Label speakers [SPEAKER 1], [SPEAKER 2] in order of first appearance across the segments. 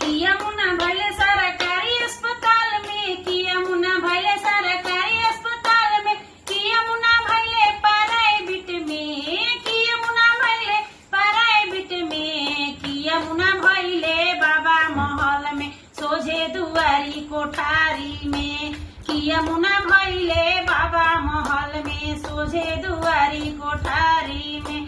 [SPEAKER 1] किया मुना भले सरकारी अस्पताल में, किया मुना भले सरकारी अस्पताल में, किया मुना भले प्राइवेट में, किया मुना भले प्राइवेट में, किया मुना भले बाबा महल में सोझे दुआरी कोठारी में, किया मुना भले बाबा महल में सोझे दुआरी कोठारी में।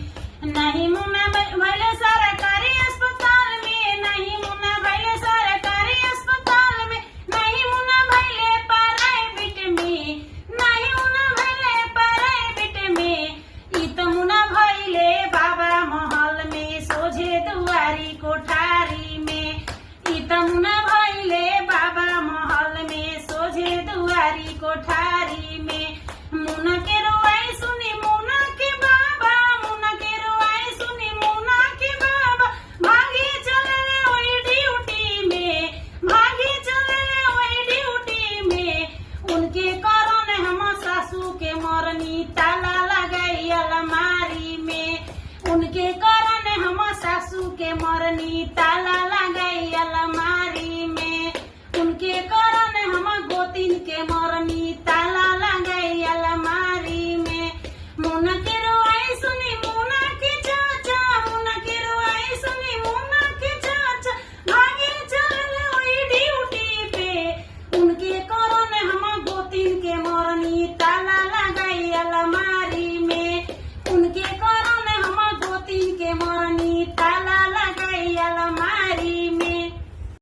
[SPEAKER 1] नहीं मुना भले सरकारी अस्पताल में, नहीं मुना भले सरकारी अस्पताल में, नहीं मुना भले प्राइवेट में, नहीं मुना भले प्राइवेट में, ई तो मुना भले बाबा महल में सोझे दुआरी कोठारी में, ई तो मुना भले बाबा महल में सोझे दुआरी कोठारी में। मुना के रुआई सुनी मुना के बाबा, मुना के रुआई सुनी मुना के बाबा, भागे चले ओई ड्यूटी में, भागे चले ओई ड्यूटी में। उनके कारण हम सासू के मरनी ताला लगाई अलमारी में, उनके कारण हम सासू के मरनी ताला लगाई अलमारी में, उनके कारण हम गोतिन के मरनी